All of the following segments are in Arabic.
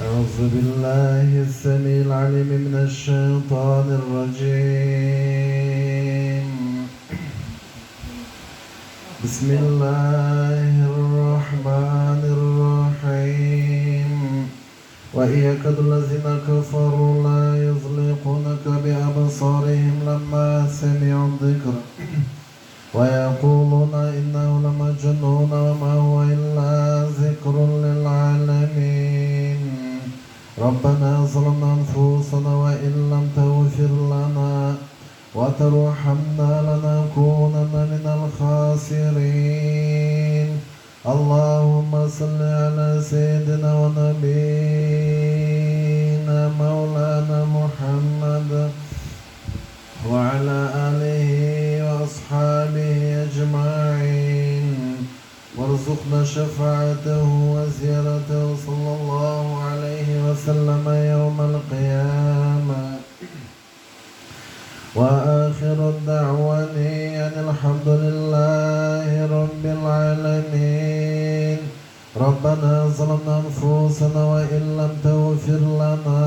أعوذ بالله السميع العليم من الشيطان الرجيم. بسم الله الرحمن الرحيم. وإن يكاد الذين كفروا لا يزلقونك بأبصارهم لما سمعوا الذكر ويقولون إنه لمجنون وما هو إلا ذكر للعالمين. ربنا ظلمنا أنفسنا وإن لم تغفر لنا وترحمنا لنكونن من الخاسرين. اللهم صل على سيدنا ونبينا مولانا محمد وعلى آله وأصحابه أجمعين وارزقنا شفاعته وزيارته صلى الله عليه وسلم يوم القيامة. وآخر الدعواني أن الحمد لله رب العالمين. ربنا ظلمنا أنفسنا وإن لم تغفر لنا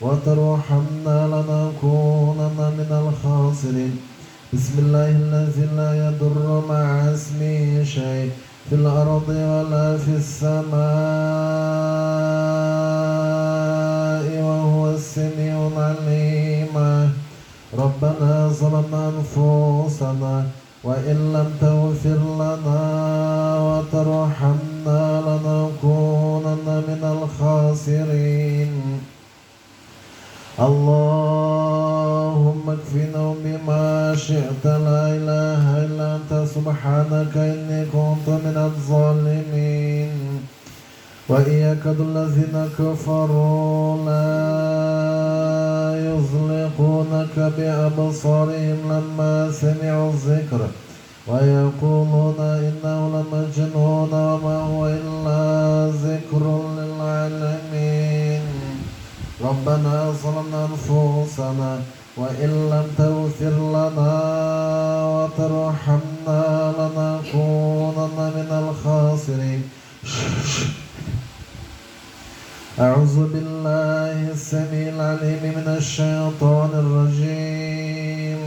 وترحمنا لنكونن من الخاسرين. بسم الله الذي لا يضر مع اسمه شيء في الأرض ولا في السماء وهو السميع العليم. ربنا ظلمنا أنفسنا وإن لم تغفر لنا وترحمنا لنكونن من الخاسرين. اللهم اكفنا بما شئت لا إله إلا أنت سبحانك إني كنت من الظالمين. وإن يكاد الذين كفروا لا يزلقونك بأبصارهم لما سمعوا الذكر ويقولون إنه لمجنون وما هو إلا ذكر للعالمين. ربنا ظلمنا أنفسنا وإن لم تغفر لنا وترحمنا لنكونن من الخاسرين. أعوذ بالله السميع العليم من الشيطان الرجيم.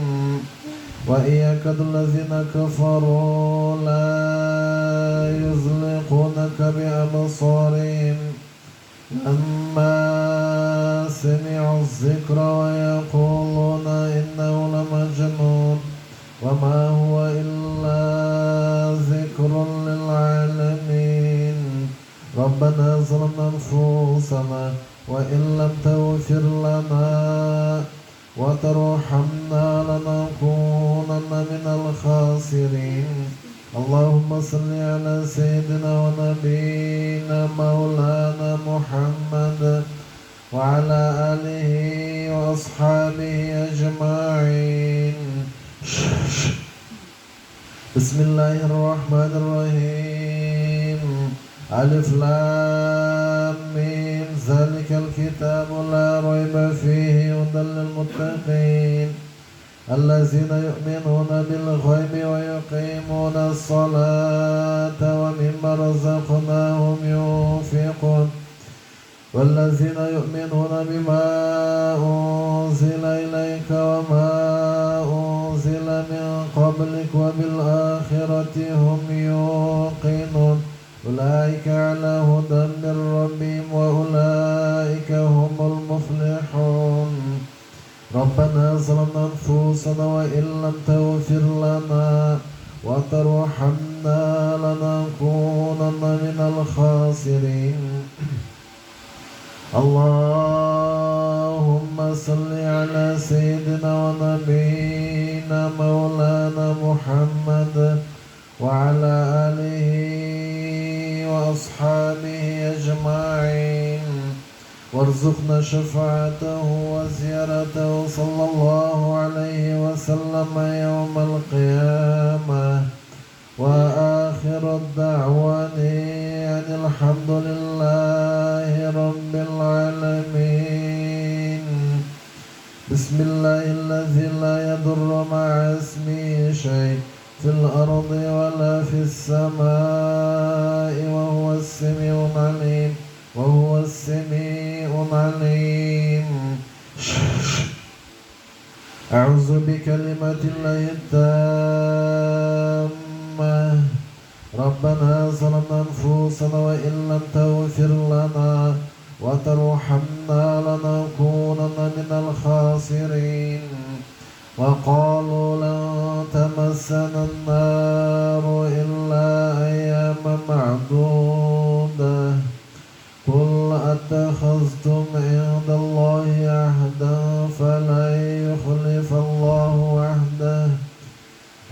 وإن يكاد الذين كفروا لا يزلقونك بأبصارهم لما سمعوا الذكر ويقولون إنه لمجنون وما هو إلا ذكر للعالمين. ربنا ظلمنا أنفسنا وإن لم تغفر لنا وترحمنا لنكونن من الخاسرين. اللهم صل على سيدنا ونبينا مولانا محمد وعلى آله وأصحابه أجمعين. بسم الله الرحمن الرحيم. ألف لام ميم ذلك الكتاب لا ريب فيه هدى للمتقين الذين يؤمنون بالغيب ويقيمون الصلاة ومما رزقناهم ينفقون والذين يؤمنون بما أنزل إليك وما أنزل من قبلك وبالآخرة هم يوقنون أولئك على هدى من ربهم وأولئك هم المفلحون. ربنا ظلمنا أنفسنا وإن لم تغفر لنا وترحمنا لنكونن من الخاسرين. اللهم صل على سيدنا ونبينا مولانا وارزقنا شفاعته وزيارته صلى الله عليه وسلم يوم القيامة. وآخر الدعوان أن الحمد لله رب العالمين. بسم الله الذي لا يضر مع اسمه شيء في الأرض ولا في السماء وهو السميع العليم وهو السميع العليم. أعوذ بكلمات الله التامة. ربنا ظلمنا أنفسنا وإن لم تغفر لنا وترحمنا لنكونن من الخاسرين. وقالوا لن تمسنا النار إلا أياما معدودة. قل أتخذتم عند الله عهدا فلن يخلف الله عهده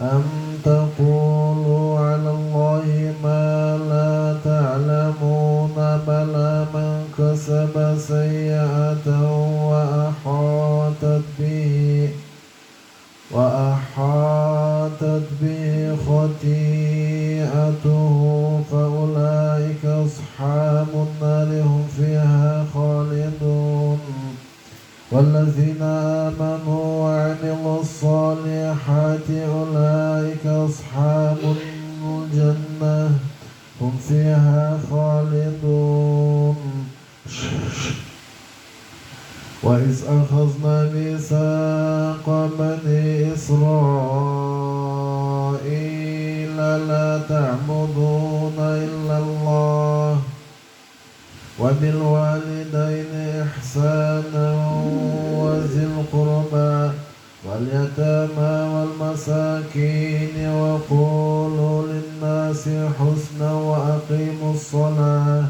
أم تقولوا على الله ما لا تعلمون. بلى من كسب سيئة وأحاطت به خطيئته فأولئك أصحاب النار هم فيها خالدون. والذين آمنوا وعملوا الصالحات أولئك أصحاب الجنة هم فيها خالدون. وإذ أخذنا ميثاق بني إسرائيل لا تعبدون إلا الله وبالوالدين إحسانا وذي القربى واليتامى والمساكين وقولوا للناس حسنا وأقيموا الصلاة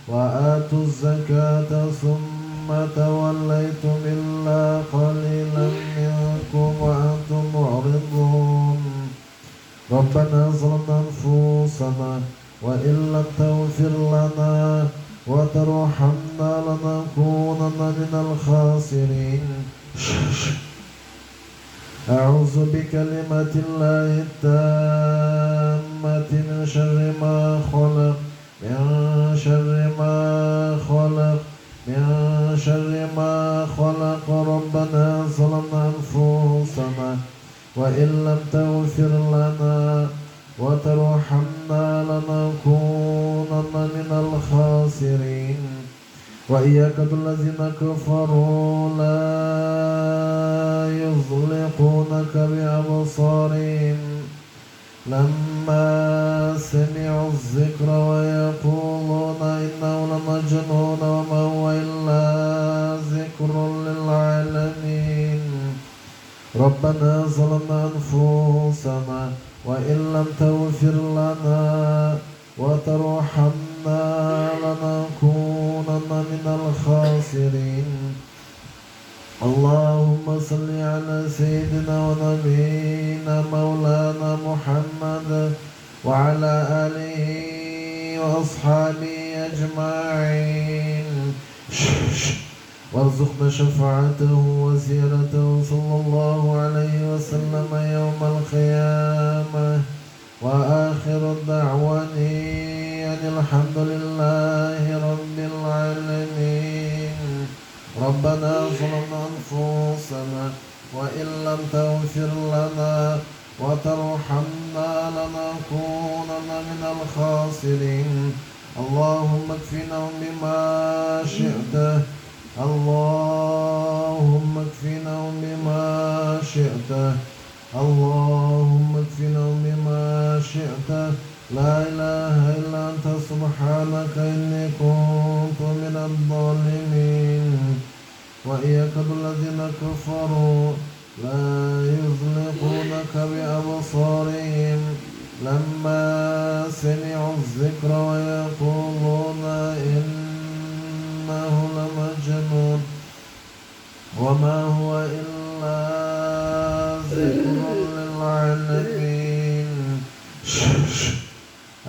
وآتوا الزكاة ثم توليتم إلا قليلا منكم وأنتم معرضون. ربنا ظلمنا أنفسنا وإن لم تغفر لنا وترحمنا لنكونن من الخاسرين. أعوذ بكلمات الله التامة من شر ما خلق من شر ما خلق من شر ما خلق. ربنا ظلمنا أنفسنا وإن لم تغفر لنا وترحمنا لنكونن من الخاسرين. وإياك الذين كفروا لا يزلقونك بأبصارهم لما سمعوا الذكر ويقولون إنه لمجنون وما هو إلا ذكر للعالمين. ربنا ظلمنا أنفسنا وإن لم تغفر لنا وترحمنا لنكونن من الخاسرين. اللهم صل على سيدنا ونبينا مولانا محمد وعلى آله وأصحابه أجمعين. وارزقنا شفاعته وزيارته صلى الله عليه وسلم يوم القيامة. وآخر الدعوان أن الحمد لله رب العالمين. ربنا ظلمنا أنفسنا وإن لم تغفر لنا وترحمنا لنكونن من الخاسرين. اللهم اكفناهم بما شئت اللهم اكفناهم بما شئت اللهم اكفناهم بما شئت. لا إله إلا أنت سبحانك إني كنت من الظالمين. وإياك الذين كفروا لا يزلقونك بأبصارهم لما سمعوا الذكر ويقولون إنه لمجنون وما هو إلا ذكر للعالمين.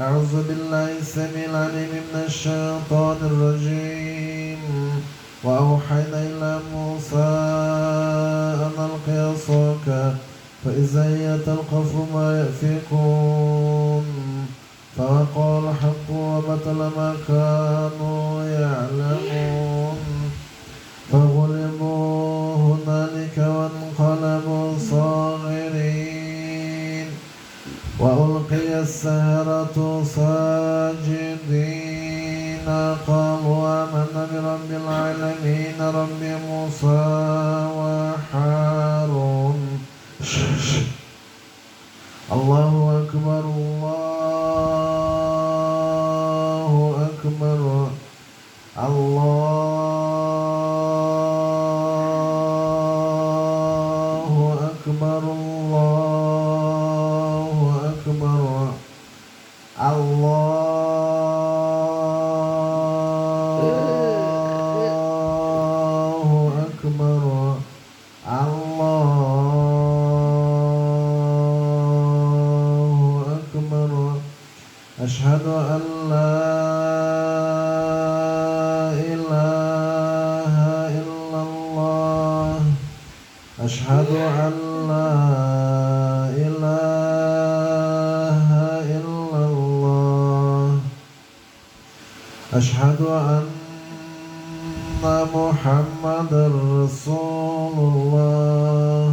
أعوذ بالله السميع العليم من الشيطان الرجيم. وأوحينا إلى موسى أن ألق عصاك فإذا هي تلقف ما يأفكون فوقع الحق وبطل ما كانوا يعلمون فغلبوا هنالك وانقلبوا صاغرين وألقي السحرة ساجدين قالوا آمنا برب العالمين رب موسى وهارون. الله أكبر الله أكبر الله أكبر الله أكبر الله أكبر الله أكبر. أشهد أن لا إله إلا الله أشهد أن لا إله إلا الله أشهد أن محمدا رسول الله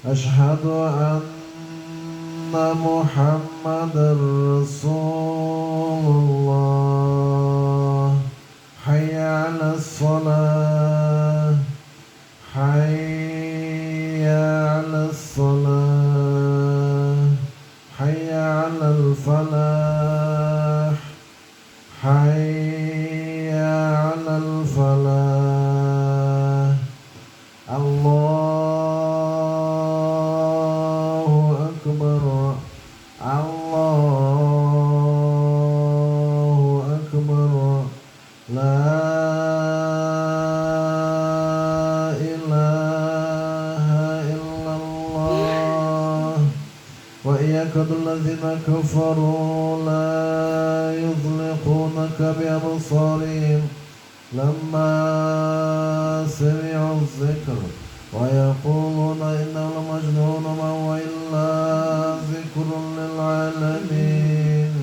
أشهد أن محمدا رسول الله. حي على الصلاة حي على الصلاة حي على الفلاح حي على الفلاح. الله أكبر الله أكبر. لا إله إلا الله. وإياك الذين كفروا لا يطلقونك بأبصارهم لما سمعوا الذكر ويقولون إنه لمجنون ما هو إلا ذكر للعالمين.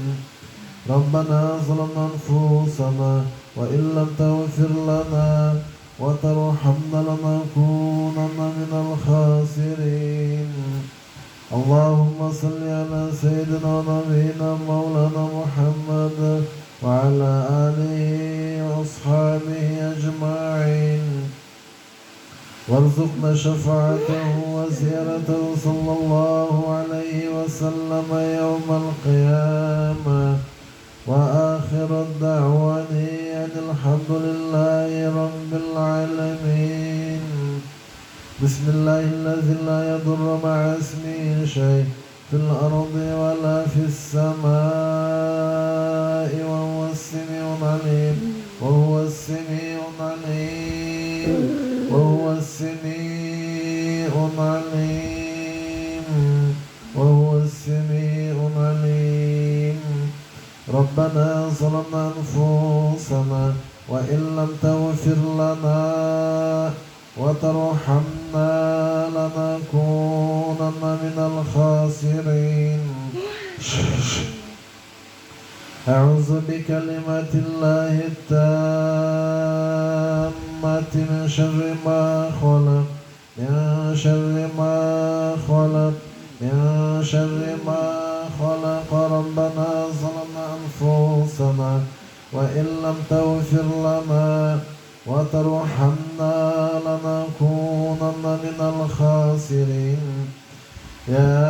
ربنا ظلمنا أنفسنا وإن لم تغفر لنا وترحمنا لنكونن من الخاسرين. اللهم صل على سيدنا ونبينا مولانا محمد وعلى آله وأصحابه أجمعين وارزقنا شفاعته وزيارته صلى الله عليه وسلم يوم القيامة. وآخر الدعوان أن الحمد لله رب العالمين. بسم الله الذي لا يضر مع اسمه شيء في الأرض ولا في السماء وهو السميع العليم وهو السميع العليم وهو السميع العليم وهو السميع العليم. ربنا ظلمنا أنفسنا وإن لم تغفر لنا وترحمنا لنكونن من الخاسرين. أعوذ بكلمات الله التامة من شر ما خلق من شر ما خلق من شر ما خلق. ربنا ظلمنا أنفسنا وإن لم تغفر لنا وترحمنا لنكونن من الخاسرين. يا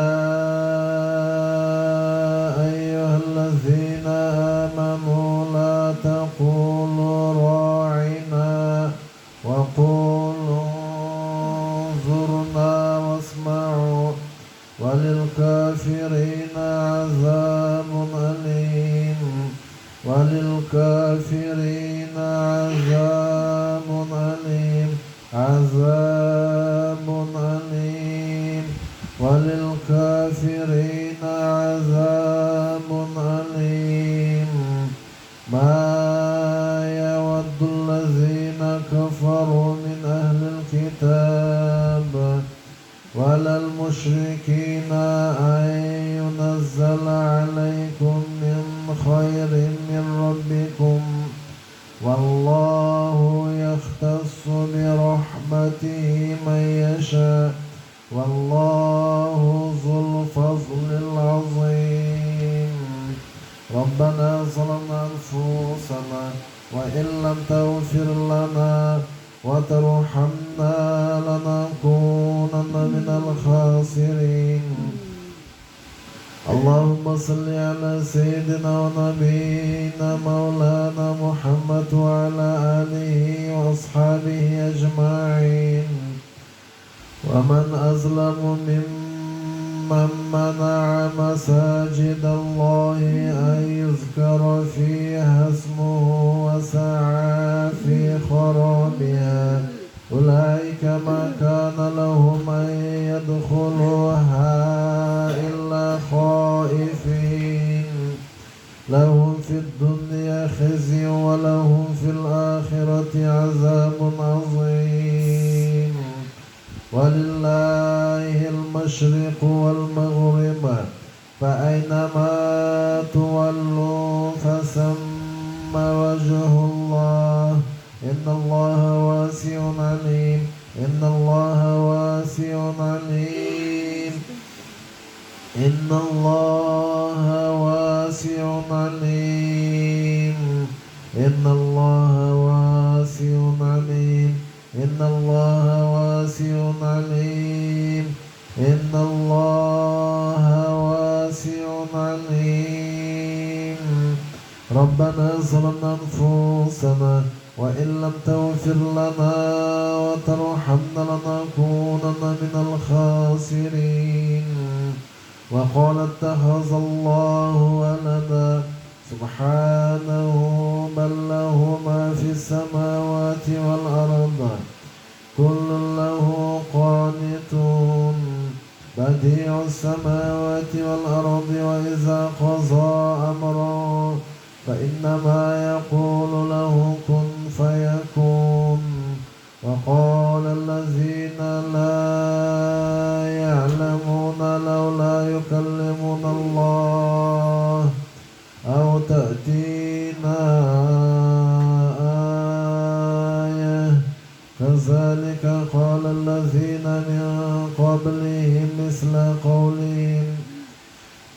أيها الذين آمنوا لا تقولوا راعنا وقولوا انظرنا واسمعوا وللكافرين عذاب أليم وللكافرين عذاب أليم عذاب أليم وللكافرين عذاب أليم. ما يود الذين ولا المشركين أن ينزل عليكم من خير من ربكم والله يختص برحمته من يشاء والله ذو الفضل العظيم. ربنا ظلمنا أنفسنا وإن لم تغفر لنا وترحمنا لنكونن من الخاسرين. اللهم صل على سيدنا ونبينا مولانا محمد وعلى آله وأصحابه أجمعين. ومن أظلم ممن منع مساجد الله أن يذكر فيها اسمه وسعى في خرابها أولئك ما كان لهم أن يدخلوها إلا خائفين لهم في الدنيا خزي ولهم في الآخرة عذاب عظيم. ولله المشرق والمغرب فأينما تولوا فثم وجه الله إن الله واسع عليم إن الله واسع عليم إن الله واسع عليم إن الله واسع عليم إن الله واسع عليم إن الله واسع عليم. ربنا ظلمنا أنفسنا وإن لم تغفر لنا وترحمنا لنكونن من الخاسرين. وقال اتخذ الله ولدا سبحانه بل له ما في السماوات والأرض كل له قانتون بديع السماوات والأرض وإذا قضى أمرا فإنما يقول له كن فيكون. وقال الذين لا يعلمون لولا يكلمنا الله أو تأتينا آية كذلك قال الذين من قبلهم مثل قولهم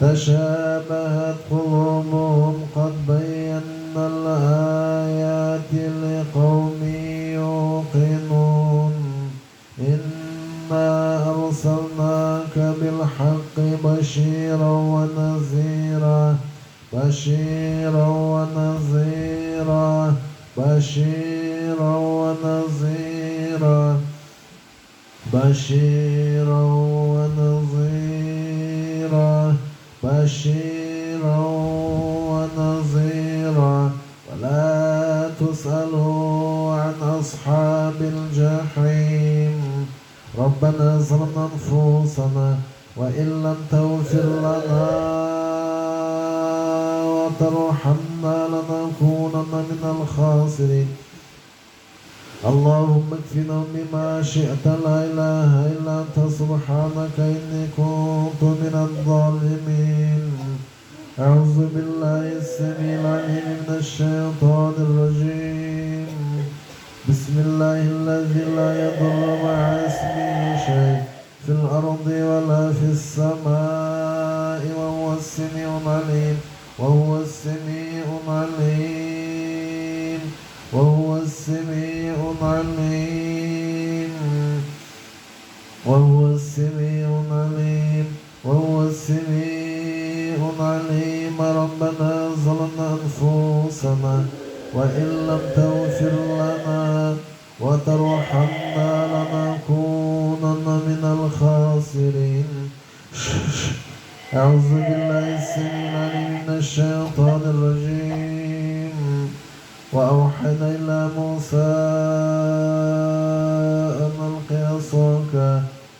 تشابهت قلوبهم قد بينا الآيات لقوم يوقنون. إنا أرسلناك بالحق بشيرا ونذيرا بشيرا ونذيرا بشيرا ونذيرا بشيرا ونذيرا بشيرا ونذيرا ولا تسألوا عن أصحاب الجحيم. ربنا ظلمنا أنفسنا وإن لم تغفر لنا وترحمنا لنكونن من الخاسرين. اللهم اكفنا بما شئت لا إله إلا أنت سبحانك إني كنت من الظالمين. أعوذ بالله السميع العليم من الشيطان الرجيم. بسم الله الذي لا يضر مع اسمه شيء في الأرض ولا في السماء وهو السميع العليم وهو السميع العليم وهو السميع العليم وهو السميع العليم وهو السميع العليم. ربنا ظلمنا أنفسنا وإن لم تغفر لنا وترحمنا لنكونن من الخاسرين. أعوذ بالله السميع العليم من الشيطان الرجيم. وأوحينا إلى موسى أن ألق عصاك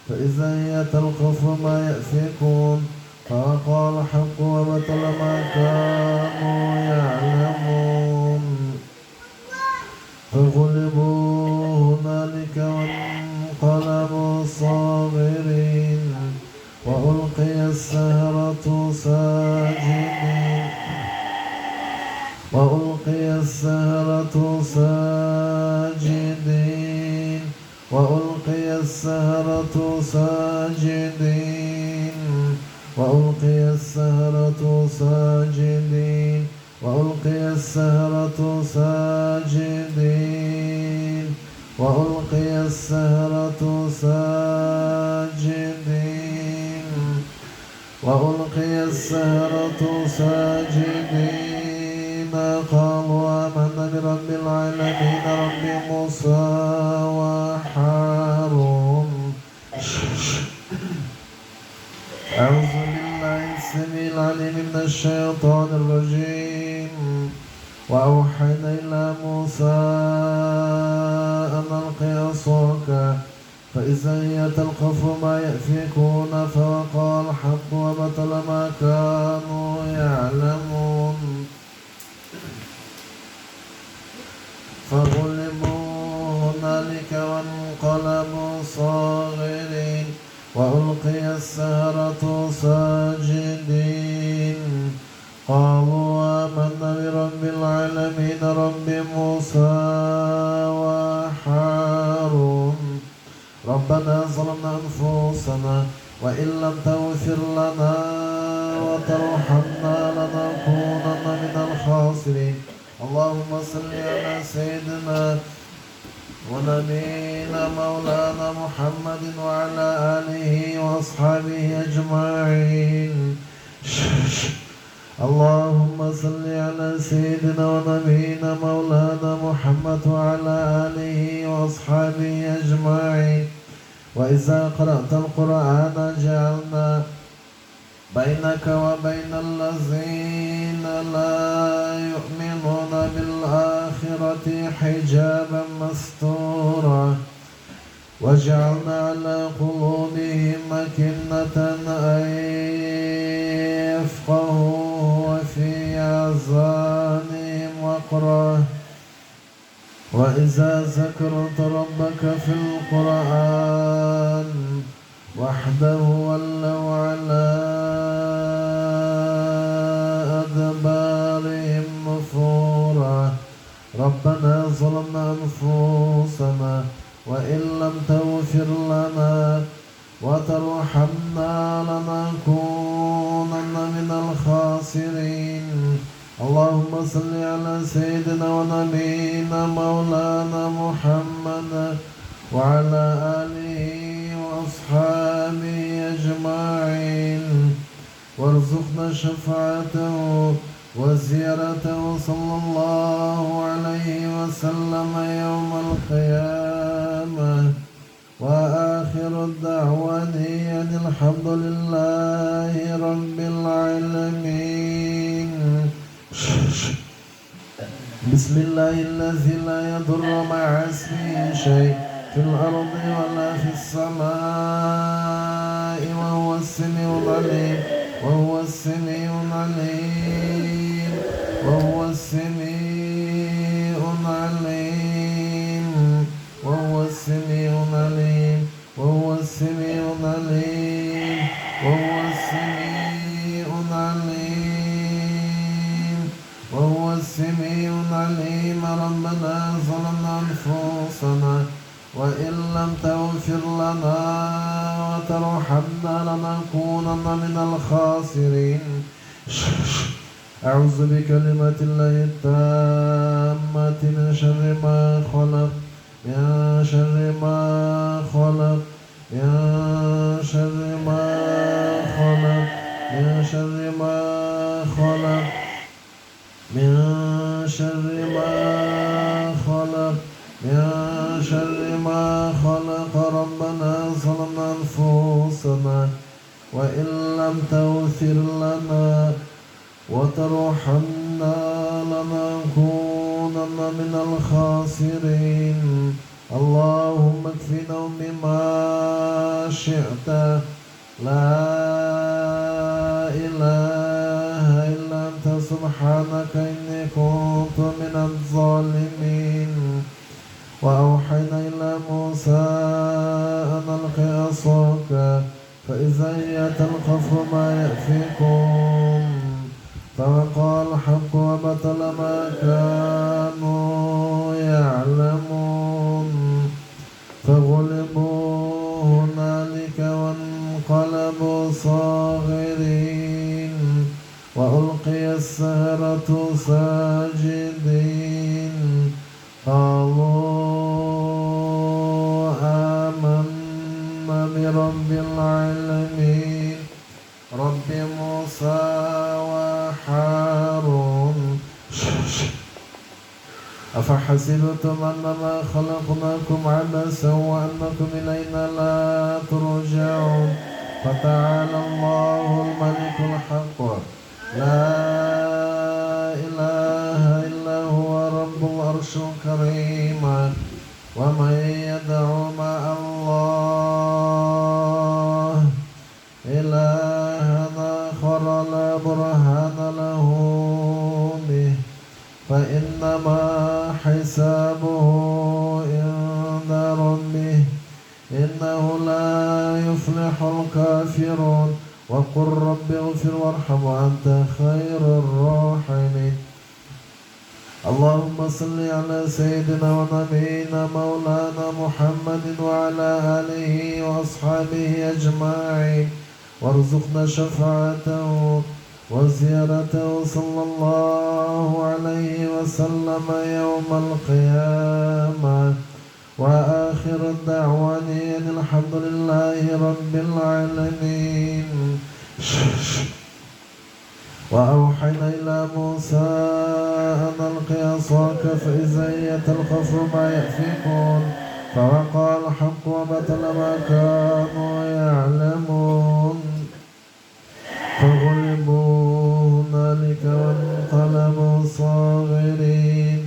فإذا هي تلقف ما يأفكون فوقع الحق وبطل ما كانوا يعلمون فغلبوا هنالك وانقلبوا صاغرين. ساجدين وألقي السحرة ساجدين وألقي السحرة ساجدين وألقي السحرة ساجدين وألقي السحرة ساجدين قالوا آمنا برب العالمين رب موسى وهارون. أعوذ بالله السميع العليم من الشيطان الرجيم. وأوحينا إلى موسى أن ألق عصاك فإذا هي تلقف ما يأفكون فوقع الحق وبطل ما كانوا يعلمون فغلبوا هنالك وانقلبوا صاغرين وألقي السحرة ساجدين قالوا آمنا برب العالمين رب موسى وهارون. ربنا ظلمنا أنفسنا وإن لم تغفر لنا وترحمنا لنكونن من الخاسرين. اللهم صل على سيدنا ونبينا مولانا محمد وعلى آله وأصحابه أجمعين. اللهم صل على سيدنا ونبينا مولانا محمد وعلى آله وأصحابه أجمعين. وإذا قرأت القرآن جعلنا بينك وبين الذين لا يؤمنون بالآخرة حجابا مستورا وجعلنا على قلوبهم أكنة أن يفقهوا وفي آذانهم وقرا وإذا ذكرت ربك في القرآن وحده ولوا على أدبارهم نفورا. ربنا ظلمنا أنفسنا وإن لم تغفر لنا وترحمنا لنكونن من الخاسرين. اللهم صل على سيدنا ونبينا مولانا محمد وعلى آله وأصحابه أجمعين وارزقنا شفاعته وزيارته صلى الله عليه وسلم يوم القيامة. وآخر الدعوة أن الحمد لله رب العالمين. بسم الله الذي لا يضر مع اسمه شيء في الأرض ولا في السماء وهو السميع العليم وهو السميع العليم وهو السميع العليم وهو السميع العليم وهو السميع العليم وهو السميع العليم وهو السميع العليم. ربنا ظلمنا أنفسنا وإن لم تغفر لنا وترحمنا لنكونن من الخاسرين. أعوذ بكلمات الله التامة من شر ما خلق من شر ما خلق من شر ما خلق من شر ما خلق من شر ما خلق من شر ما خلق. ربنا ظلمنا أنفسنا وإن لم تغفر لنا وترحمنا لنكونن من الخاسرين. اللهم اكفنا بما شئت لا إله إلا أنت سبحانك إني كنت من الظالمين. وأوحينا إلى موسى أن ألق عصاك فإذا هي تلقف ما يأفكون فوقع الحق وبطل ما كانوا يعلمون فغلبوا هنالك وانقلبوا صاغرين وألقي السحرة ساجدين قالوا آمنا برب العالمين رب موسى وهارون أفحسبتم أنما خلقناكم عبثا وأنكم إلينا لا ترجعون فتعالى الله الملك الحق لا إله إلا هو رب العرش الكريم ومن يدع مع الله إلها آخر لا برهان له به فإنما حسابه عند ربه إنه لا يفلح الكافرون وقل رب اغفر وارحم وأنت خير الراحمين اللهم صل على سيدنا ونبينا مولانا محمد وعلى آله وأصحابه أجمعين وارزقنا شفاعته وزيارته صلى الله عليه وسلم يوم القيامة وآخر الدعوان الحمد لله رب العالمين وأوحينا إلى موسى أن ألق عصاك فإذا هي تلقف ما يأفكون فوقع الحق وبطل ما كانوا يعلمون فغلبوا هنالك وانقلبوا صاغرين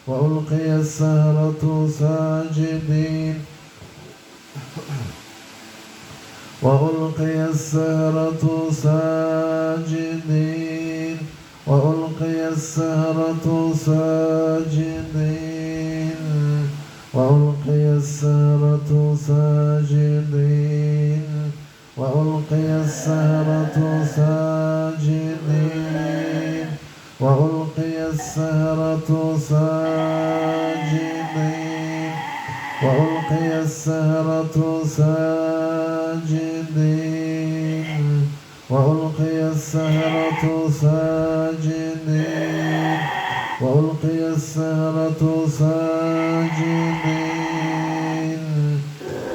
وألقي السحرة ساجدين وألقي السحرة ساجدين وألقي السحرة ساجدين وألقي السحرة ساجدين وألقي السحرة ساجدين وألقي السحرة ساجدين وألقي السحرة ساجدين وألقي السحرة ساجدين وألقي السحرة ساجدين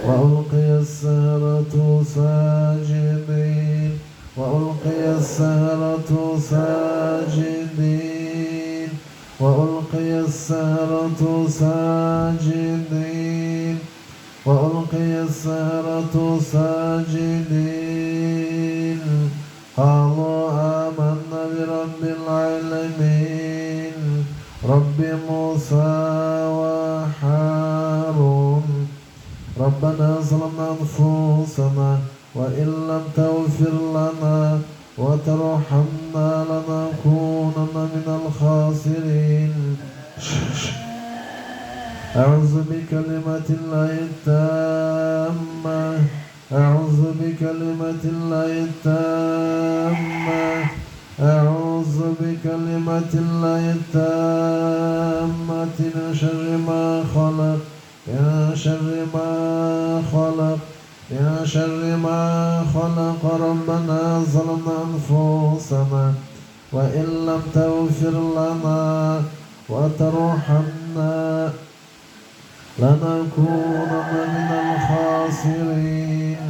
وألقي السحرة ساجدين وألقي السحرة ساجدين وألقي السحرة ساجدين وألقي السحرة ساجدين قالوا آمنا برب العالمين رب موسى وهارون ربنا ظلمنا أنفسنا وإن لم تغفر لنا وترحمنا لنكونن من الخاسرين أعوذ بكلمة الله التامة أعوذ بكلمة الله التامة أعوذ بكلمة الله التامة من شر ما خلق من شر ما خلق من شر ما خلق ربنا ظلمنا أنفسنا وإن لم تغفر لنا وترحمنا لنكونن من الخاسرين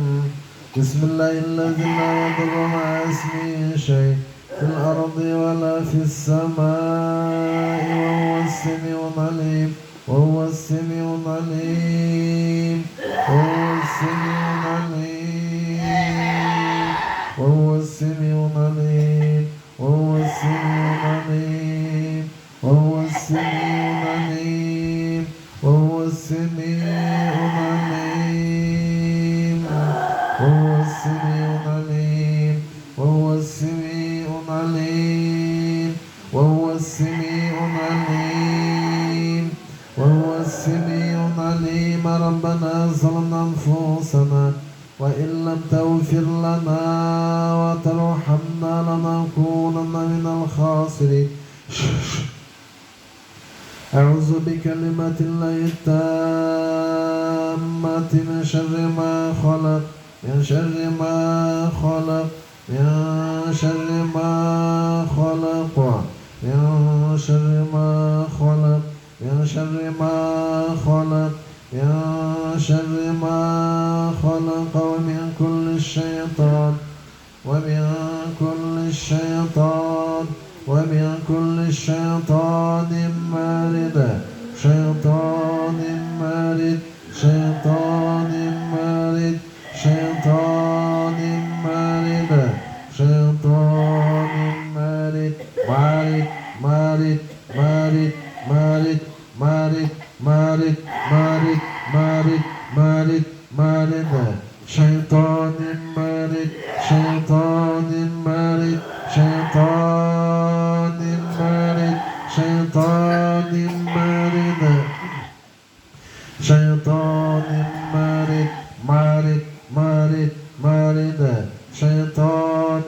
بسم الله الذي لا يضر مع اسمه شيء في الأرض ولا في السماء وهو السميع العليم وهو السميع العليم وهو السميع العليم وهو السميع العليم وهو السميع العليم وهو السميع العليم وهو السميع العليم وهو السميع العليم وهو السميع العليم وهو السميع العليم وهو السميع العليم ربنا ظلمنا أنفسنا وإن لم تغفر لنا وترحمنا لنكونن من الخاسرين أعوذ بكلمات الله التامة من شر ما خلق من شر ما خلق من شر ما خلق من شر ما خلق من شر ما خلق من شر ما خلق ومن كل الشيطان ومن كل الشيطان ومن كل شيطان مارد شيطان مارد شيطان مارد شيطان مارد شيطان مارد مارد مارد مارد مارد مارد مارد مارد مارد مارد مارد شيطان مارد شيطان مارد شيطان مارد شيطان مارد شيطان مارد مارد مارد مارد شيطان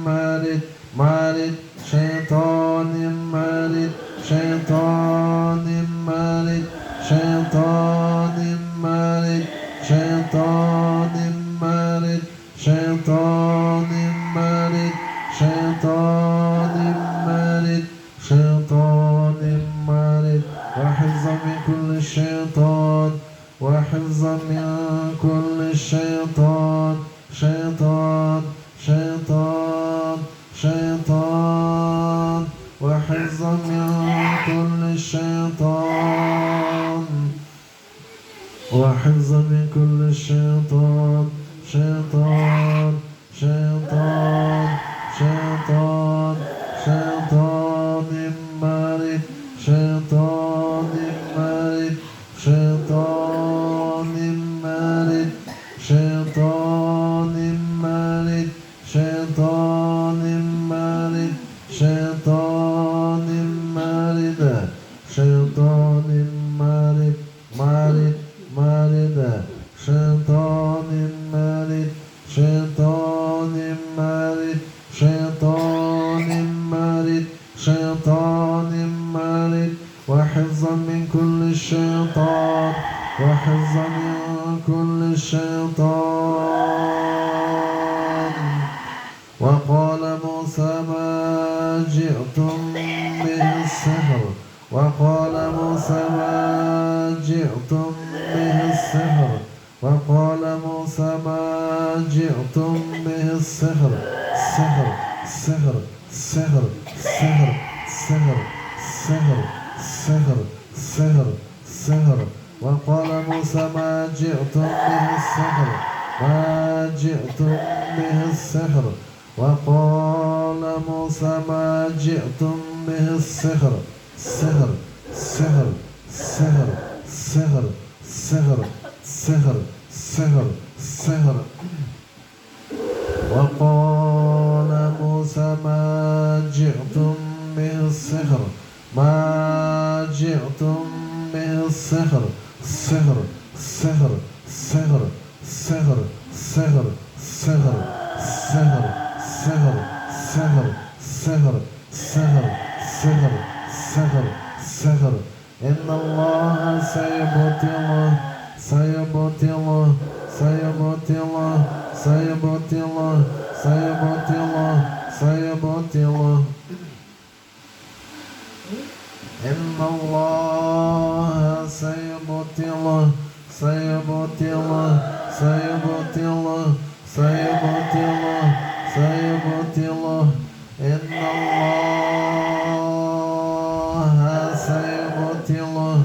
مارد مارد شيطان مارد شيطان مارد شيطان مارد شيطان مارد شيطان مارد شيطان مارد شيطان مارد وحفظا من كل الشيطان وحفظا من كل الشيطان شيطان شيطان شيطان وحفظا من كل الشيطان وحفظا من كل الشيطان شيطان شيطان شيطان شيطان مارد شيطان مارد شيطان مارد شيطان مارد شيطان مارد شيطان مارد شيطان مارد مارد مارد شيطان مارد شيطان مارد شيطان مارد شيطان مارد وحفظا من كل الشيطان وحفظا من كل الشيطان وقال موسى ما جئتم به السحر وقال موسى ما جئتم به السحر وقال موسى ما جئتم به السحر سحر سحر سحر سحر سحر سحر سحر سحر سحر وقال موسى ما جئتم به السحر ما جئتم به السحر وقال موسى ما جئتم به السحر سحر سحر سحر سحر سحر سحر سحر سحر وقال موسى ما جئتم به السحر ما جئتم به السحر سحر سحر سحر سحر سحر سحر سحر سحر سحر سحر سحر سحر سحر سحر إن الله سيبطله سيبطله سيبطله سيبطله سيبطله سيبطله إن الله سيبطله سيبطله سيبطله سيبطله سيبطله إن الله سيبطله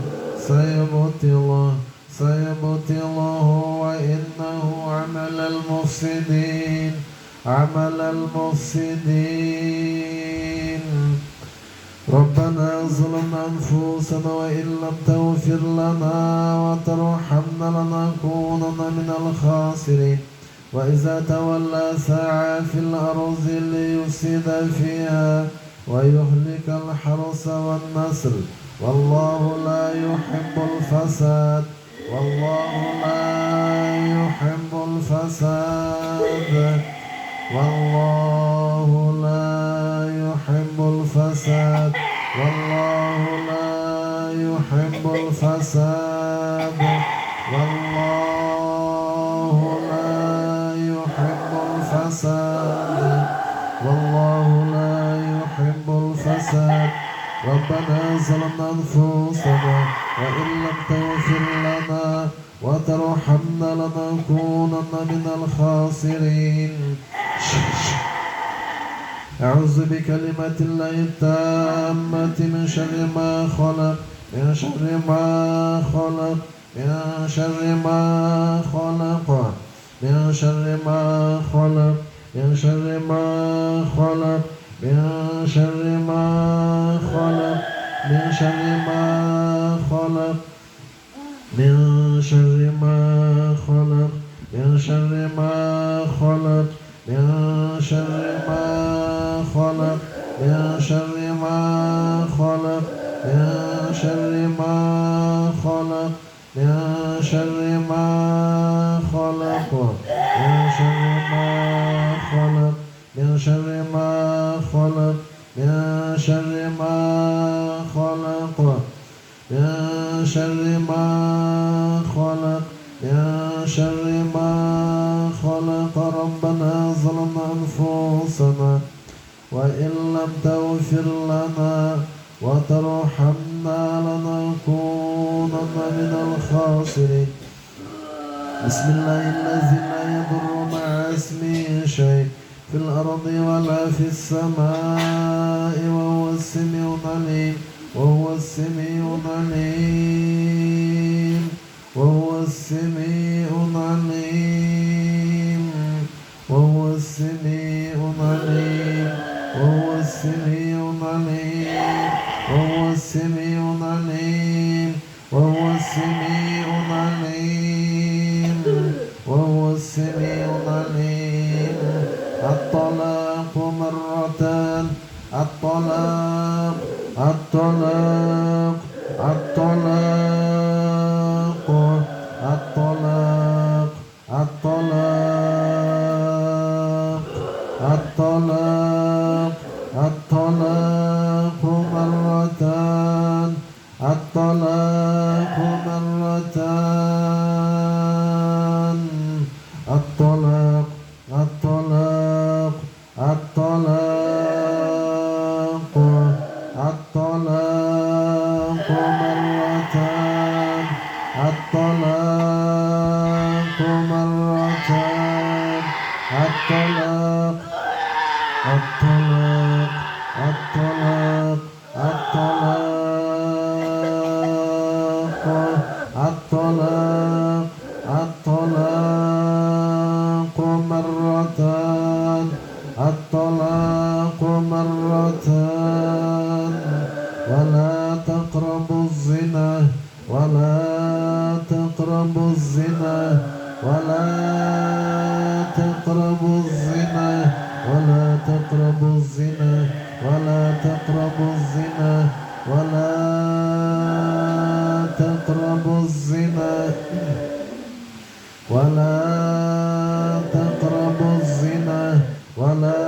سيبطله سيبطله وإنه عمل المفسدين عمل المفسدين ربنا ظلمنا أنفسنا وإن لم تغفر لنا وترحمنا لنكونن من الخاسرين وإذا تولى سعى في الأرض ليفسد فيها ويهلك الحرث والنسل والله لا يحب الفساد والله لا يحب الفساد والله لا يحب الفساد والله لا يحب الفساد والله لا الفساد والله لا يحب الفساد. ربنا ظلمنا أنفسنا وإن لم تغفر لنا وترحمنا لنكونن من الخاسرين. أعوذ بكلمات الله التامة من شر ما خلق من شر ما خلق من شر ما خلق من شر ما خلق من شر ما خلق من شر ما خلق من شر ما خلق من شر ما خلق من شر ما خلق من شر ما خلق من شر ما خلق من شر ما خلق من شر ما خلق من شر ما خلق من شر ما خلق من شر ما خلق من شر ما خلق من شر ما خلق. ربنا ظلمنا أنفسنا وإن لم تغفر لنا وترحمنا لنكونن من الخاسرين. بسم الله الذي لا يضر مع اسمه شيء في الأرض ولا في السماء وهو السميع العليم وهو السميع العليم وهو السميع العليم وهو السميع العليم وهو السميع العليم وهو السميع العليم وهو السميع العليم وهو السميع العليم. الطلاق مرتان الطلاق الطلاق الطلاق الطلاق الطلاق الطلاق الطلاق مرتان الطلاق مرتان الطلاق الطلاق الطلاق الطلاق مرتان الطلاق مرتان الطلاق الطلاق الطلاق الطلاق الطلاق الطلاق مرتان الطلاق مرتان. ولا تقربوا الزنا ولا تقربوا الزنا ولا تقربوا الزنا ولا تقربوا الزنا ولا تقربوا الزنا ولا تقربوا الزنا ولا تقربوا الزنا ولا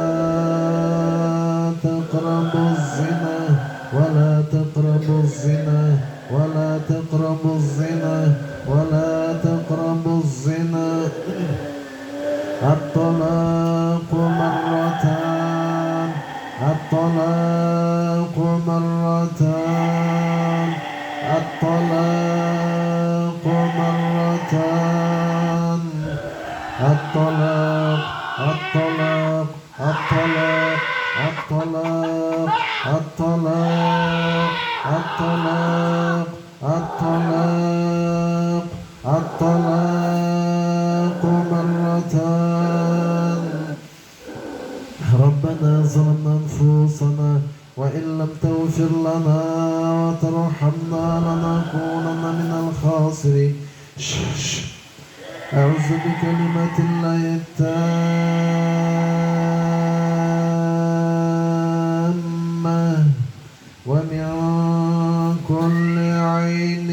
تقربوا الزنا ولا تقربوا الزنا ولا تقربوا الزنا ولا تقربوا الزنا. الطلاق مرتان الطلاق مرتان الطلاق مرتان الطلاق الطلاق الطلاق الطلاق الطلاق الطلاق الطلاق الطلاق مرتان. ربنا ظلمنا أنفسنا وإن لم تغفر لنا وترحمنا لنكونن من الخاسرين. أعوذ بكلمات الله التامة ومن كل عين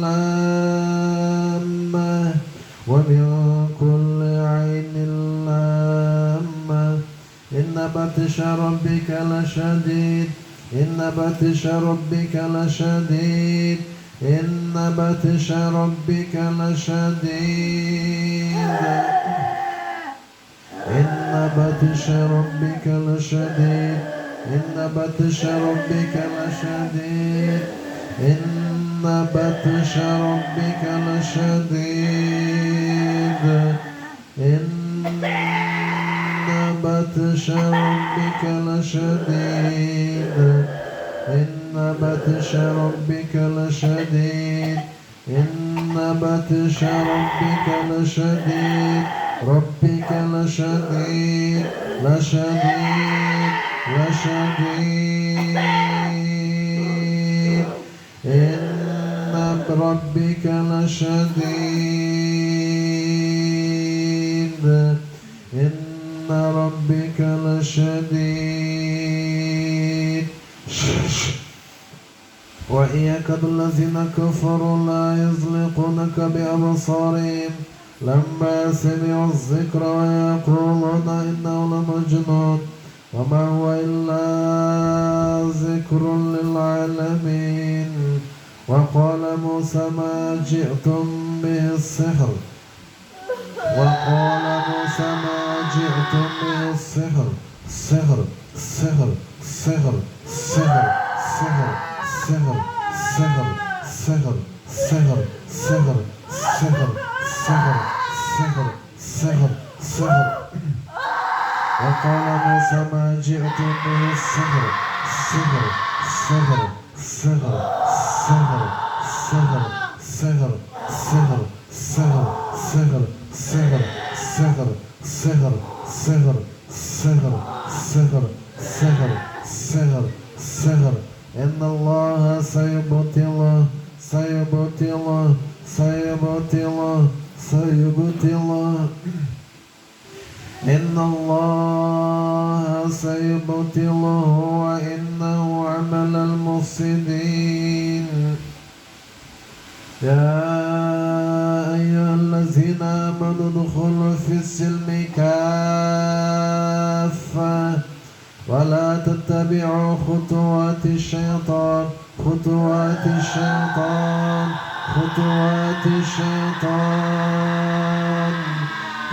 لامة ومن كل عين لامة. إن بطش ربك لشديد إن بطش ربك لشديد إن بطش ربك لشديد إن بطش ربك لشديد إن بطش ربك لشديد إن بطش ربك لشديد إن بطش ربك لشديد إن بطش ربك لشديد إن بطش ربك لشديد ربك لشديد لشديد لشديد إن ربك لشديد إن ربك لشديد وإن يكاد الذين كفروا لا يزلقونك بأبصارهم لما سمعوا الذكر ويقولون إنه لمجنون وما هو إلا ذكر للعالمين وقال موسى ما جئتم به السحر وقال موسى ما جئتم به السحر سحر سحر سحر سحر سحر سحر سحر سحر سحر سحر سحر سحر سحر سحر سحر وقال موسى ما جئتم به السحر سحر سحر سحر سحر سحر سحر سحر سحر سحر سحر سحر سحر سحر سحر سحر سحر سحر سحر إن الله سيبطل سيبطل سيبطل سيبطل إن الله سيبطله وإنه عمل المفسدين يا أيها الذين آمنوا ادخلوا في السلم كافة ولا تتبعوا خطوات الشيطان خطوات الشيطان خطوات الشيطان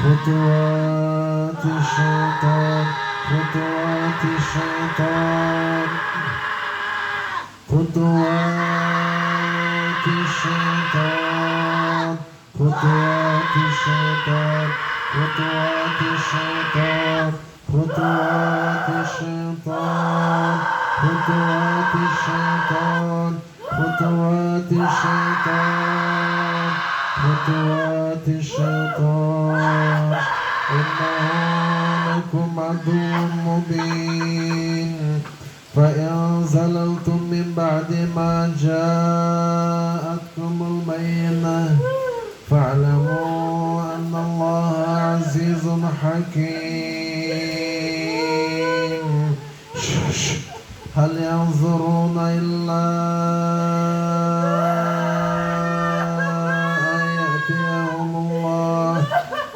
خطوات الشيطان خطوات الشيطان خطوات الشيطان خطوات الشيطان خطوات الشيطان خطوات الشيطان خطوات الشيطان خطوات الشيطان خطوات الشيطان إنه لكم عدو مبين فإن زللتم من بعد ما جاءتكم البينة فاعلموا أن الله عزيز حكيم هل ينظرون إلا أن يأتيهم الله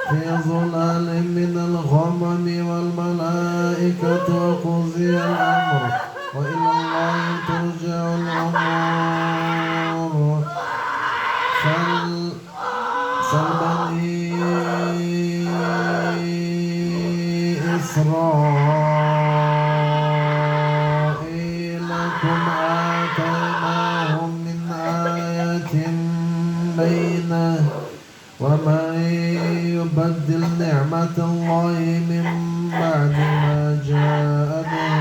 في ظلال من الغمم والملائكة وقضي الأمر وإلى الله ترجع الأمور سل بني إسرائيل كم آتيناهم من آية بينة ومن يبدل نعمة الله من بعد ما جاءته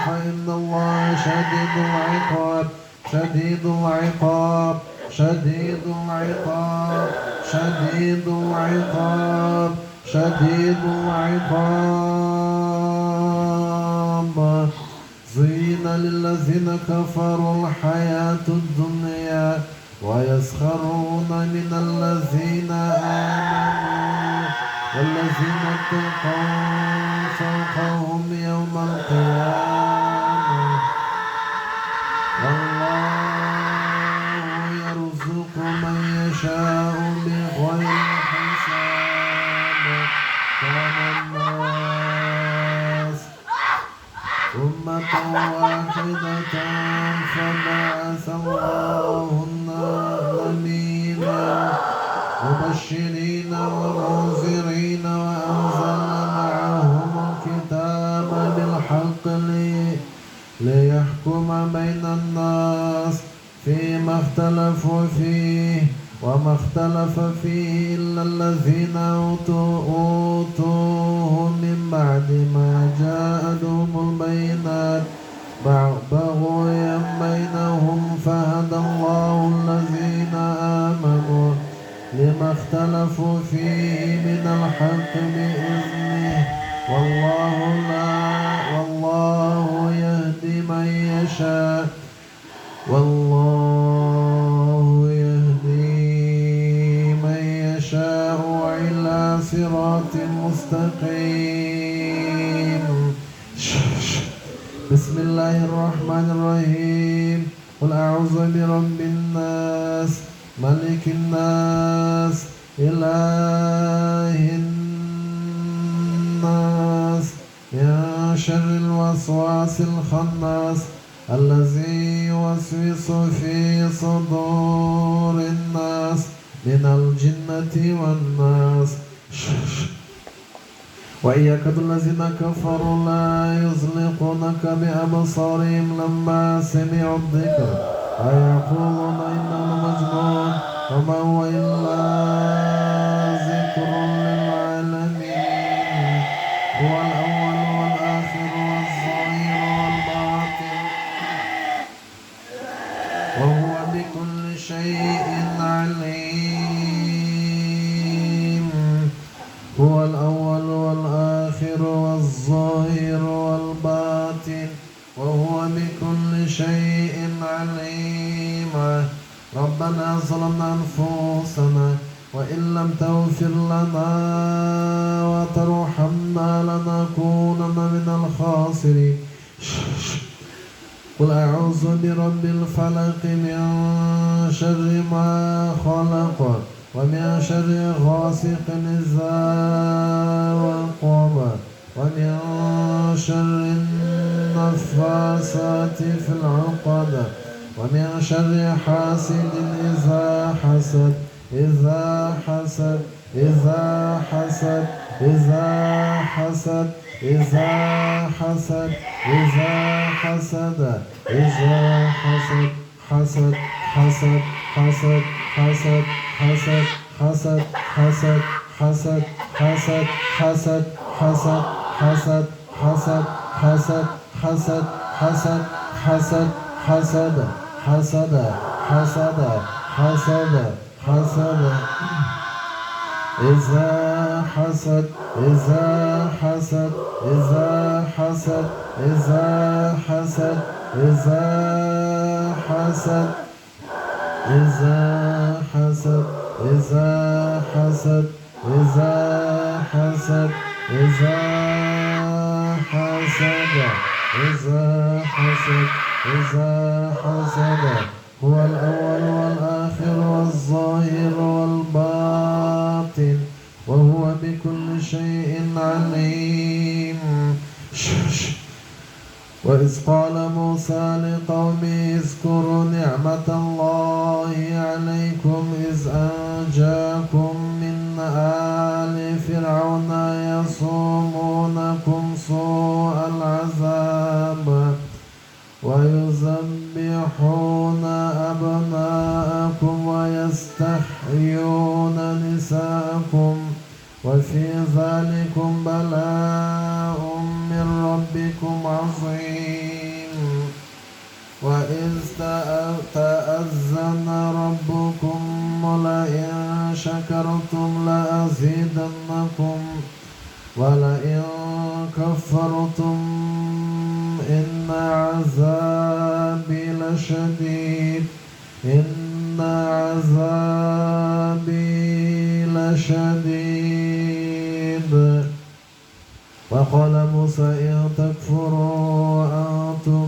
فإن الله شديد العقاب شديد العقاب شديد العقاب شديد العقاب شديد العقاب زين للذين كفروا الحياة الدنيا ويسخرون من الذين آمنوا والذين اتقوا فوقهم يوم القيامة والله يرزق من يشاء بغير حساب كان الناس أمة واحدة فبعث الله النبيين مبشرين ومنذرين وأنزل معهم بين الناس فيما اختلفوا فيه وما اختلف فيه إلا الذين أوتوه من بعد ما جاءتهم البينات بغيا بينهم فهدى الله الذين آمنوا لما اختلفوا فيه من الحق بإذنه والله يهدي من يشاء إلى صراط مستقيم. بسم الله الرحمن الرحيم. قل أعوذ برب الناس ملك الناس إله الناس من شر الوسواس الخناس الذي يوسوس في صدور الناس من الجنة والناس. وإن يكاد الذين كفروا لا يزلقونك بأبصارهم لما سمعوا الذكر ويقولون إنه مجنون وما هو إلا ذكر للعالمين. هو الأول والآخر والظاهر والباطن وهو بكل شيء عليم. هو الأول والآخر والظاهر والباطن وهو بكل شيء عليم. ربنا ظلمنا أنفسنا وإن لم تغفر لنا وترحمنا لنكونن من الخاسرين. قل أعوذ برب الفلق من شر ما خلق ومن شر غاسق إذا وقب ومن شر النفاثات في العقد ومن شر حاسد إذا حسد هو الأول والآخر والظاهر والباطن وهو بكل شيء عليم. وإذ قال موسى لقومه اذكروا نعمة الله عليكم إذ أنجاكم من آل فرعون يصومونكم سوء العذاب ويذبحون أبناءكم ويستحيون نساءكم وفي ذلكم بلاء من ربكم عظيم. وإذ تأذن ربكم لئن شكرتم لأزيدنكم ولئن كفرتم إن عذابي لشديد. وقال موسى إن تكفروا أنتم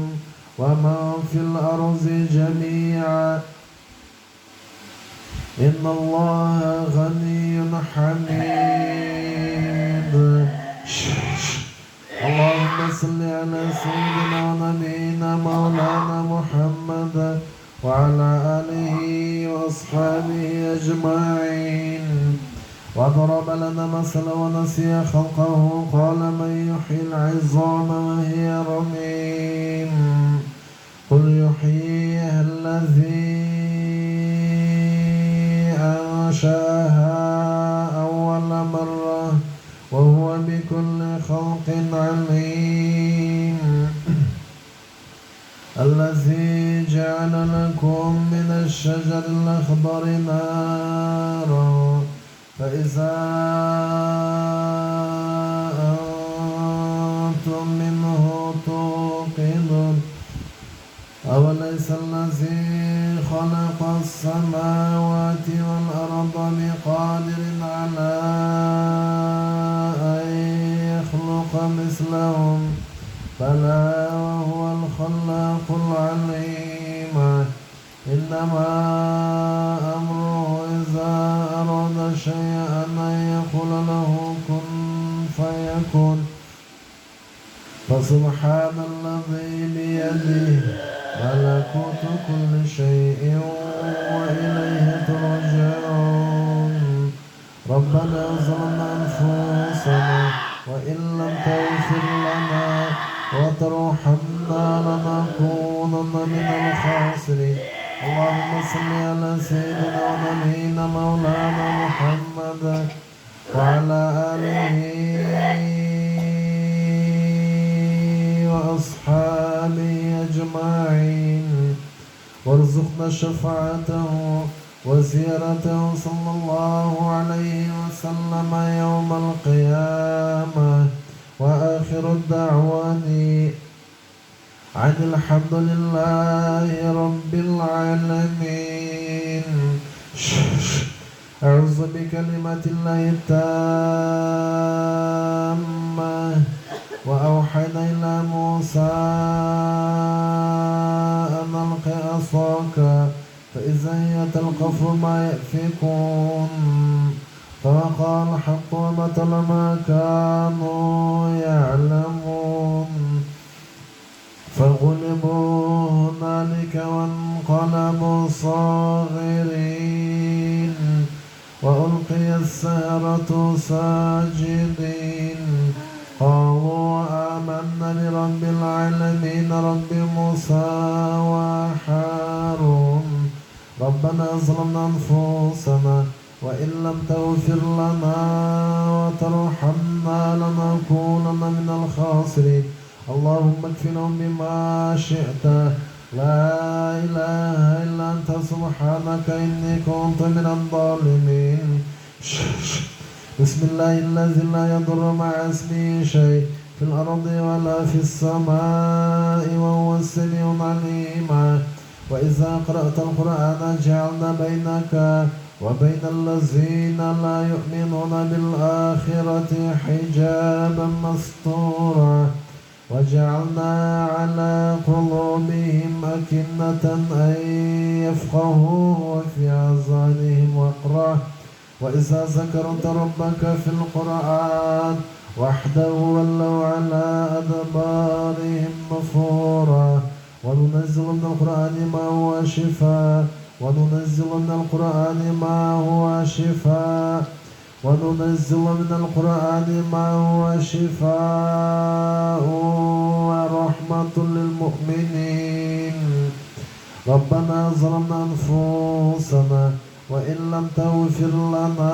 ومن في الأرض جميعا إن الله غني حميد. اللهم صل على سيدنا ونبينا مولانا محمد وعلى آله وأصحابه أجمعين. وضرب لنا مثلا ونسي خلقه قال من يحيي العظام وهي رميم قل خلق عليم الذي جعل لكم من الشجر الأخضر نارا فإذا أنتم منه توقدون أوليس الذي خلق السماوات والأرض بقادر على أن يخلق مثلهم بلى وهو الخلاق العليم إنما أمره إذا أراد شيئا أن يقول له كن فيكون فسبحان الذي بيده ملكوت كل شيء وإليه ترجعون ربنا ظلمنا أنفسنا وإن لم تغفر لنا وترحمنا لنكونن من الخاسرين اللهم صل على سيدنا ونبينا مولانا محمد وعلى آله وأصحابه أجمعين وارزقنا شفاعته وزيارته صلى الله عليه وسلم يوم القيامة وآخر الدعوان عن الحمد لله رب العالمين أعوذ بكلمات الله التامة وأوحينا إلى موسى أن ألق عصاك فإذا هي تلقف ما يأفكون فوقع الحق وبطل ما كانوا يعلمون فغلبوا هنالك وانقلبوا صاغرين وألقي السحرة ساجدين قالوا آمنا برب العالمين رب موسى وهارون ربنا ظلمنا أنفسنا وإن لم تغفر لنا وترحمنا لنكونن من الخاسرين اللهم اكفنهم بما شئت لا إله إلا أنت سبحانك إني كنت من الظالمين بسم الله الذي لا يضر مع اسمه شيء في الأرض ولا في السماء وهو السميع العليم وإذا قرأت القرآن جعلنا بينك وبين الذين لا يؤمنون بالآخرة حجابا مستورا وجعلنا على قلوبهم أكنة أن يفقهوا وفي آذانهم وقرا وإذا ذكرت ربك في القرآن وحده ولوا على أدبارهم نفورا وننزل من القرآن ما هو شفاء وننزل من القرآن ما هو شفاء وننزل من القرآن ما هو شفاء ورحمة للمؤمنين ربنا ظلمنا أنفسنا وإن لم تغفر لنا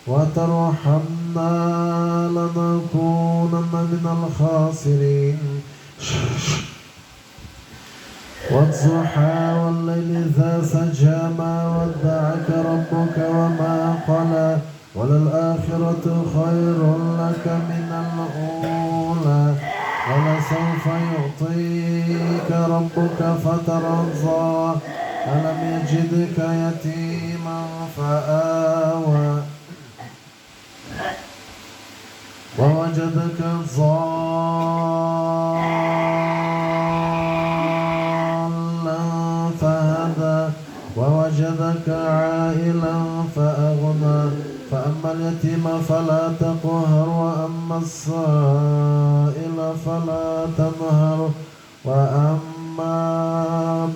وترحمنا لنكونن من الخاسرين والضحى والليل إذا سجى ما ودعك ربك وما قلى وللآخرة خير لك من الأولى ولسوف يعطيك ربك فترضى ألم يجدك يتيما فآوى ووجدك ضالا فهدى ووجدك عائلا فأغنى فأما اليتيم فلا تقهر وأما السائل فلا تنهر وأما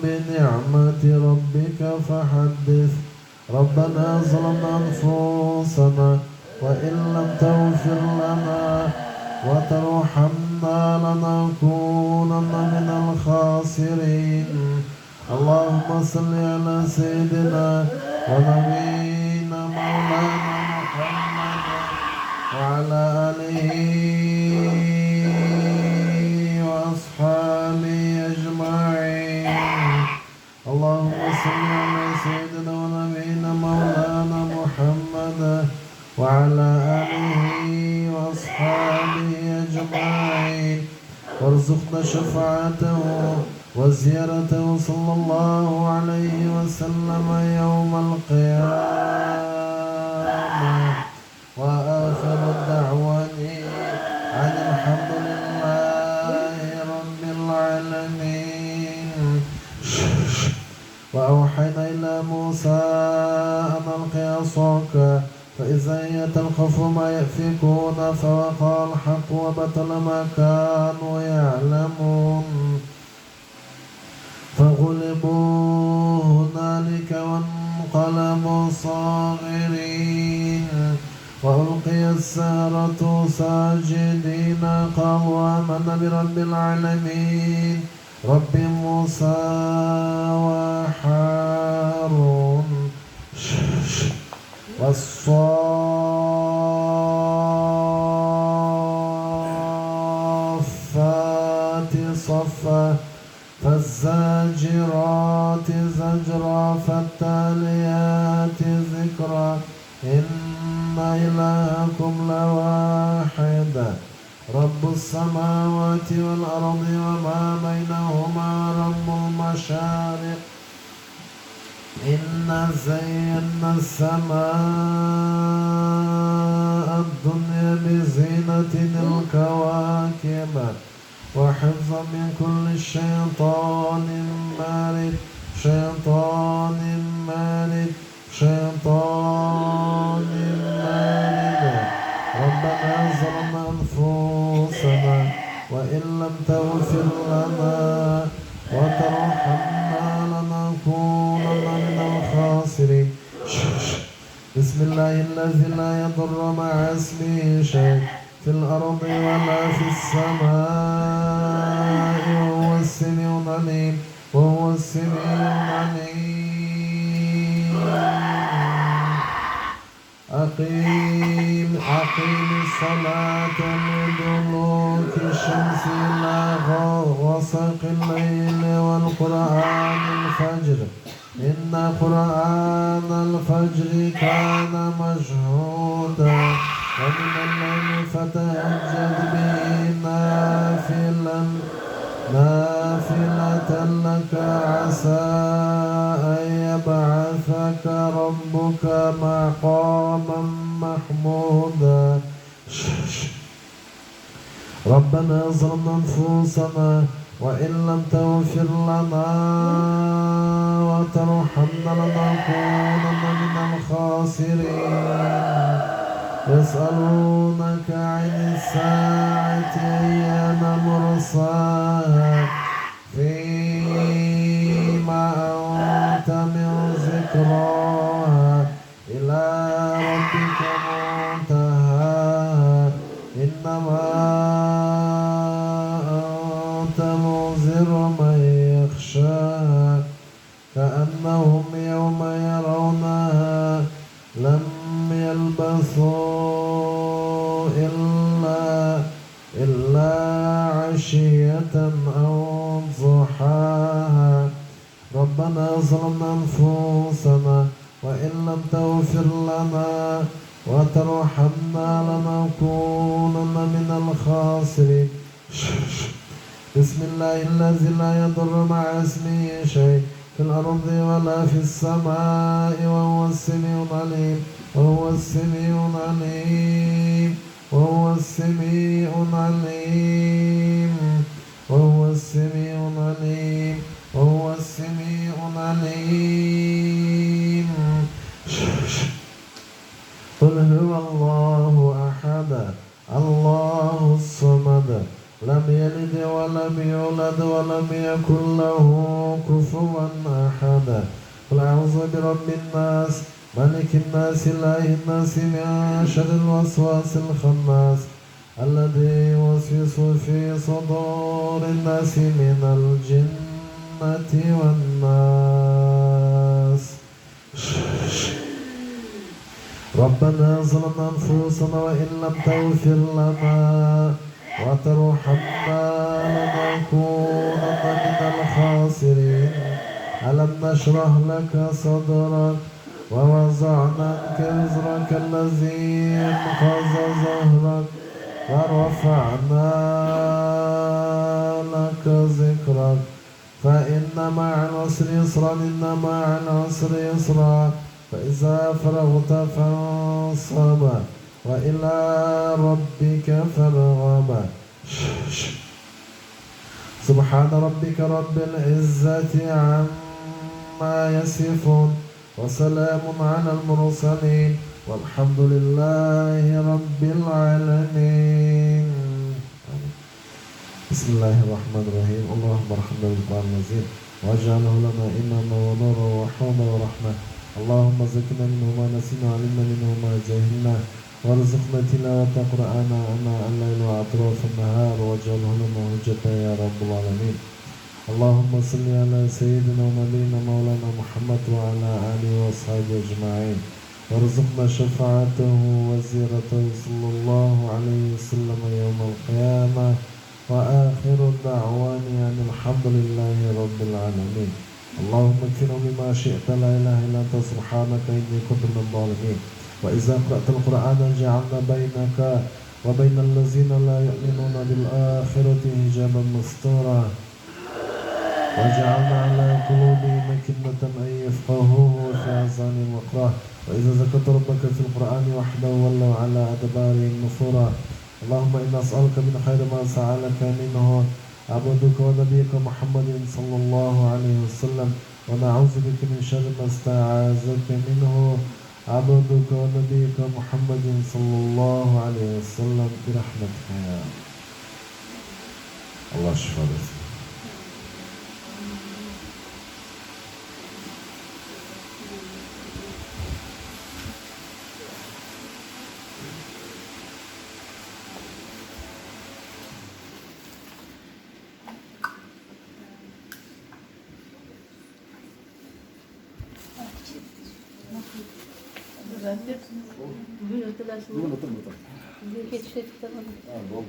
بنعمة ربك فحدث ربنا ظلمنا أنفسنا وإن لم تغفر لنا وترحمنا لنكونن من الخاسرين اللهم صل على سيدنا ونبينا مولانا محمد وعلى آله وأصحابه أجمعين. اللهم صل على سيدنا ونبينا مولانا محمد وعلى آله وأصحابه أجمعين، وارزقنا شفاعته وزيارته صلى الله عليه وسلم يوم القيامة. وآخر الدعوة أن الحمد لله رب العالمين. وأوحينا إلى موسى أن ألقي عصاك فإذا هي تلقف ما يأفكون، فوقع الحق وبطل ما كانوا يعلمون، فغلبوا هنالك وانقلبوا صاغرين. وألقي السحرة ساجدين قالوا آمنا برب العالمين رب موسى وهارون. والصافات صفا فالزاجرات زجرا فالتاليات ذكرا إن إلهكم لواحد رب السماوات والأرض وما بينهما رب المشارق إنا زينا السماء الدنيا بزينة الكواكب وحفظا من كل شيطان مارد شيطان مارد شيطان مارد. ربنا ظلمنا أنفسنا وإن لم تغفر لنا وترحمنا لنكونن من الخاسرين. بسم الله الذي لا يضر مع اسمه شيء في الأرض ولا في السماء وهو السميع العليم وهو السميع العليم. أقيم الصلاة لدلوك الشمس إلى غسق الليل والقرآن الفجر إن قرآن الفجر كان مشهودا ومن الليل فتهجد به نافلة لك عسى أن يبعثك ربك مقاما محمودا. ربنا ظلمنا أنفسنا وإن لم تغفر لنا وترحمنا لنكونن من الخاسرين. يسألونك عن الساعة أيان مرساها فيما أنت من ذكراها إلى ربك منتهاها إنما أنت منذر من يخشاها كأنهم يوم يرونها لم يلبثوا إلا عشية أو ضحاها. ربنا ظلمنا أنفسنا وإن لم تغفر لنا وترحمنا لنكونن من الخاسرين. بسم الله الذي لا يضر مع اسمه شيء في الأرض ولا في السماء وهو السميع العليم وهو السميع العليم وهو السميع العليم وهو السميع العليم وهو السميع العليم. قل هو الله أحد الله الصمد لم يلد ولم يولد ولم يكن له كفوا أحد. قل أعوذ برب الناس ملك الناس إله الناس من شر الوسواس الخناس الذي يوسوس في صدور الناس من الجنة والناس. ربنا ظلمنا أنفسنا وإن لم تغفر لنا وترحمنا لنكونن من الخاسرين. ألم نشرح لك صدرك ووضعنا عنك وزرك الذي انقض ظهرك ورفعنا لك ذكرك فإن مع العسر يسرا إن مع العسر يسرا فإذا فرغت فانصب وإلى ربك فارغب. سبحان ربك رب العزة عما يصفون وسلام على المرسلين والحمد لله رب العالمين. بسم الله الرحمن الرحيم. اللهم ارحمنا بالقرآن العظيم واجعله لنا إماما ونورا وحوما ورحمة. اللهم زكنا منه ما نسينا وعلمنا منه ما جهلنا وارزقنا تلاوة قرآن آناء الليل وأطراف النهار واجعله لنا حجة يا رب العالمين. اللهم صل على سيدنا ونبينا مولانا محمد وعلى آله وأصحابه أجمعين وارزقنا شفاعته وزيرته صلى الله عليه وسلم يوم القيامة. وآخر دعواني أن الحمد لله رب العالمين. اللهم اكفنا بما شئت لا إله إلا أنت سبحانك إني كنت من الظالمين. وإذا قرأت القرآن جعلنا بينك وبين الذين لا يؤمنون بالآخرة حجابا مستورا وجعلنا على قلوبهم أكنة أن يفقهوه وفي آذانهم وقرا. وإذا ذكرت ربك في القرآن وحده ولوا على أدبارهم نفورا. اللهم إنا نسألك من خير ما سألك منه عبدك ونبيك محمد صلى الله عليه وسلم ونعوذ بك من شر ما استعاذك منه عبدك ونبيك محمد صلى الله عليه وسلم برحمتك يا الله. شفاء Bugün hatırlarsın. Bugün hatırladım. Bugün geçişe tutamadım. Ha, doğru.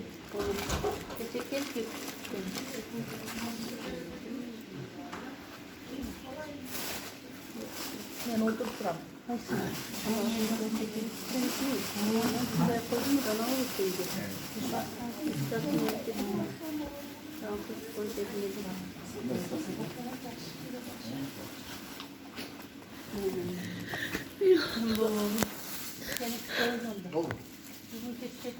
Geçecek geç. Ben orada duram. Nasıl? Ben koydum da ne olur şeydi. Seni çıkaracağım da. Olur. Bugün geçecek